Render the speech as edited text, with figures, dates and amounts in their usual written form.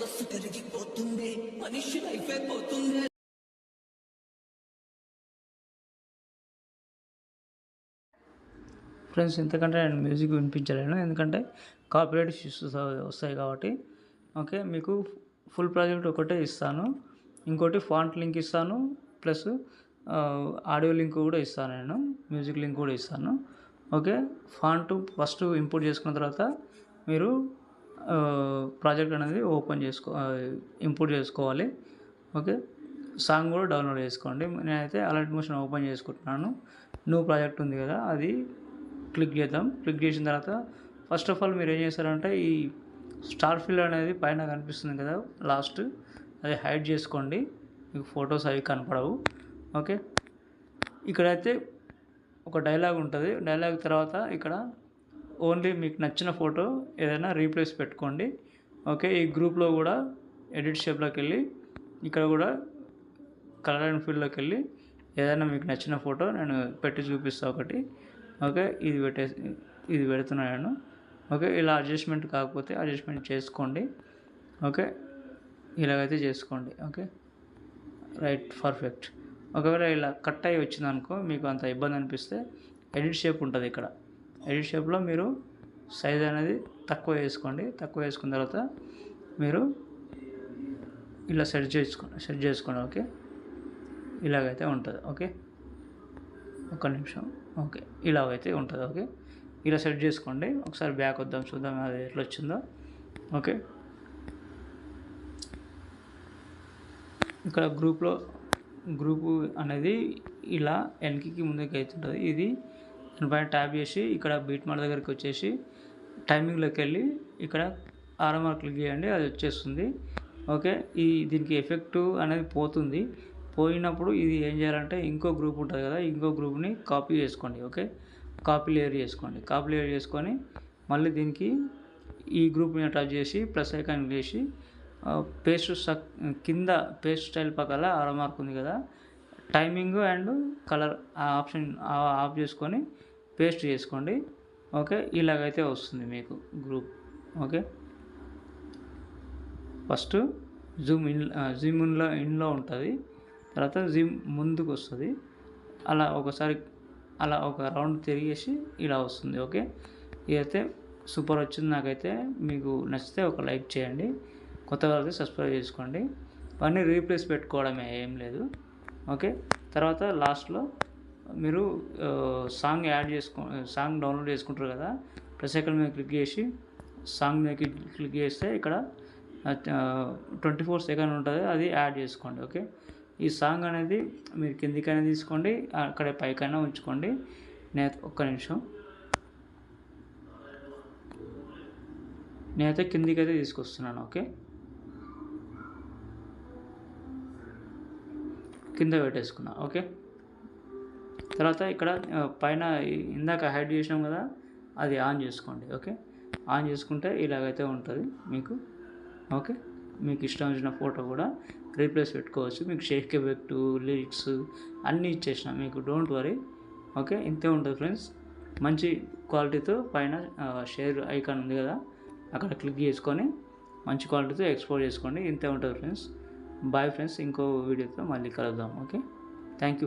మనస్సు కరిగిపోతుంది, మనిషి లైఫ్ అయిపోతుంది. ఫ్రెండ్స్, ఇంతకంటే నేను మ్యూజిక్ వినిపించలేను, ఎందుకంటే కాపీరైట్ ఇష్యూస్ వస్తాయి కాబట్టి. ఓకే, మీకు ఫుల్ ప్రాజెక్ట్ ఒకటే ఇస్తాను, ఇంకోటి ఫాంట్ లింక్ ఇస్తాను, ప్లస్ ఆడియో లింక్ కూడా ఇస్తాను, నేను మ్యూజిక్ లింక్ కూడా ఇస్తాను. ఓకే, ఫాంట్ ఫస్ట్ ఇంపోర్ట్ చేసుకున్న తర్వాత మీరు ప్రాజెక్ట్ అనేది ఇంపోర్ట్ చేసుకోవాలి. ఓకే, సాంగ్ కూడా డౌన్లోడ్ చేసుకోండి. నేనైతే అలర్ట్ మోషన్ ఓపెన్ చేసుకుంటున్నాను. న్యూ ప్రాజెక్ట్ ఉంది కదా, అది క్లిక్ చేద్దాం. క్లిక్ చేసిన తర్వాత ఫస్ట్ ఆఫ్ ఆల్ మీరు ఏం చేస్తారంటే ఈ స్టార్ ఫిల్ అనేది పైన కనిపిస్తుంది కదా లాస్ట్, అది హైడ్ చేసుకోండి, మీకు ఫొటోస్ అవి కనపడవు. ఓకే, ఇక్కడైతే ఒక డైలాగ్ ఉంటుంది. డైలాగ్ తర్వాత ఇక్కడ ఓన్లీ మీకు నచ్చిన ఫోటో ఏదైనా రీప్లేస్ పెట్టుకోండి. ఓకే, ఈ గ్రూప్లో కూడా ఎడిట్ షేప్లోకి వెళ్ళి ఇక్కడ కూడా కలర్ అండ్ ఫీల్డ్లోకి వెళ్ళి ఏదైనా మీకు నచ్చిన ఫోటో నేను పెట్టి చూపిస్తాను ఒకటి. ఓకే, ఇది పెడుతున్నాను. ఓకే, ఇలా అడ్జస్ట్మెంట్ కాకపోతే అడ్జస్ట్మెంట్ చేసుకోండి. ఓకే, ఇలాగైతే చేసుకోండి. Okay, right, perfect. ఒకవేళ ఇలా కట్ అయ్యి వచ్చింది అనుకో, మీకు అంత ఇబ్బంది అనిపిస్తే ఎడిట్ షేప్ ఉంటుంది ఇక్కడ. ఎడిట్ షేప్లో మీరు సైజ్ అనేది తక్కువ వేసుకోండి. తక్కువ వేసుకున్న తర్వాత మీరు ఇలా సెట్ చేసుకోండి. ఓకే, ఇలాగైతే ఉంటుంది. ఓకే, ఒక్క నిమిషం. ఓకే, ఇలాగైతే ఉంటుంది. ఓకే, ఇలా సెట్ చేసుకోండి. ఒకసారి బ్యాక్ వద్దాం, చూద్దాం అది ఎట్లా వచ్చిందో. ఓకే, ఇక్కడ గ్రూపు అనేది ఇలా వెనక్కి ముందుకు అవుతుంటుంది. ఇది దానిపైన ట్యాప్ చేసి ఇక్కడ బీట్ మార్క్ దగ్గరికి వచ్చేసి టైమింగ్లోకి వెళ్ళి ఇక్కడ ఆర్ఎంఆర్ క్లిక్ చేయండి, అది వచ్చేస్తుంది. ఓకే, దీనికి ఎఫెక్ట్ అనేది పోతుంది. పోయినప్పుడు ఇది ఏం చేయాలంటే ఇంకో గ్రూప్ ఉంటుంది కదా, ఇంకో గ్రూప్ని కాపీ చేసుకోండి. ఓకే, కాపీ లేయర్ చేసుకొని మళ్ళీ దీనికి ఈ గ్రూప్ మీద టచ్ చేసి ప్లస్ ఐకాన్ చేసి కింద పేస్ట్ స్టైల్ పక్కన ఆర్ఎంఆర్ ఉంది కదా, టైమింగ్ అండ్ కలర్ ఆ ఆప్షన్ ఆఫ్ చేసుకొని పేస్ట్ చేసుకోండి. ఓకే, ఇలాగైతే వస్తుంది మీకు గ్రూప్. ఓకే, ఫస్ట్ జూమ్ ఇన్లో ఉంటుంది, తర్వాత జూమ్ ముందుకు వస్తుంది. అలా ఒక రౌండ్ తిరిగేసి ఇలా వస్తుంది. ఓకే, ఇదైతే సూపర్ వచ్చింది. నాకైతే మీకు నచ్చితే ఒక లైక్ చేయండి, కొత్తగా అయితే సబ్స్క్రైబ్ చేసుకోండి. ఇవన్నీ రీప్లేస్ పెట్టుకోవడమే, ఏం లేదు. ఓకే, తర్వాత లాస్ట్లో మీరు సాంగ్ డౌన్లోడ్ చేసుకుంటారు కదా, ప్లస్ ఐకాన్ మీద క్లిక్ చేసి సాంగ్ మీద క్లిక్ చేస్తే ఇక్కడ 24 సెకండ్ ఉంటుంది, అది యాడ్ చేసుకోండి. ఓకే, ఈ సాంగ్ అనేది మీరు కిందికైనా తీసుకోండి, అక్కడ పైకైనా ఉంచుకోండి. ఒక్క నిమిషం, నేనైతే కిందికైతే తీసుకొస్తున్నాను. ఓకే, కింద పెట్టేసుకున్నా. ఓకే, తర్వాత ఇక్కడ పైన ఇందాక హైడ్ చేసినాం కదా, అది ఆన్ చేసుకోండి. ఓకే, ఆన్ చేసుకుంటే ఇలాగైతే ఉంటుంది మీకు. ఓకే, మీకు ఇష్టం వచ్చిన ఫోటో కూడా రీప్లేస్ పెట్టుకోవచ్చు. మీకు షేక్ ఎఫెక్ట్, లిరిక్స్ అన్నీ ఇచ్చేసిన మీకు, డోంట్ వరీ. ఓకే, ఇంతే ఉంటుంది ఫ్రెండ్స్. మంచి క్వాలిటీతో పైన షేర్ ఐకాన్ ఉంది కదా, అక్కడ క్లిక్ చేసుకొని మంచి క్వాలిటీతో ఎక్స్పోర్ట్ చేసుకోండి. ఇంతే ఉంటుంది ఫ్రెండ్స్. బాయ్ ఫ్రెండ్స్, ఇంకో వీడియోతో మళ్ళీ కలుద్దాం. Okay, thank you.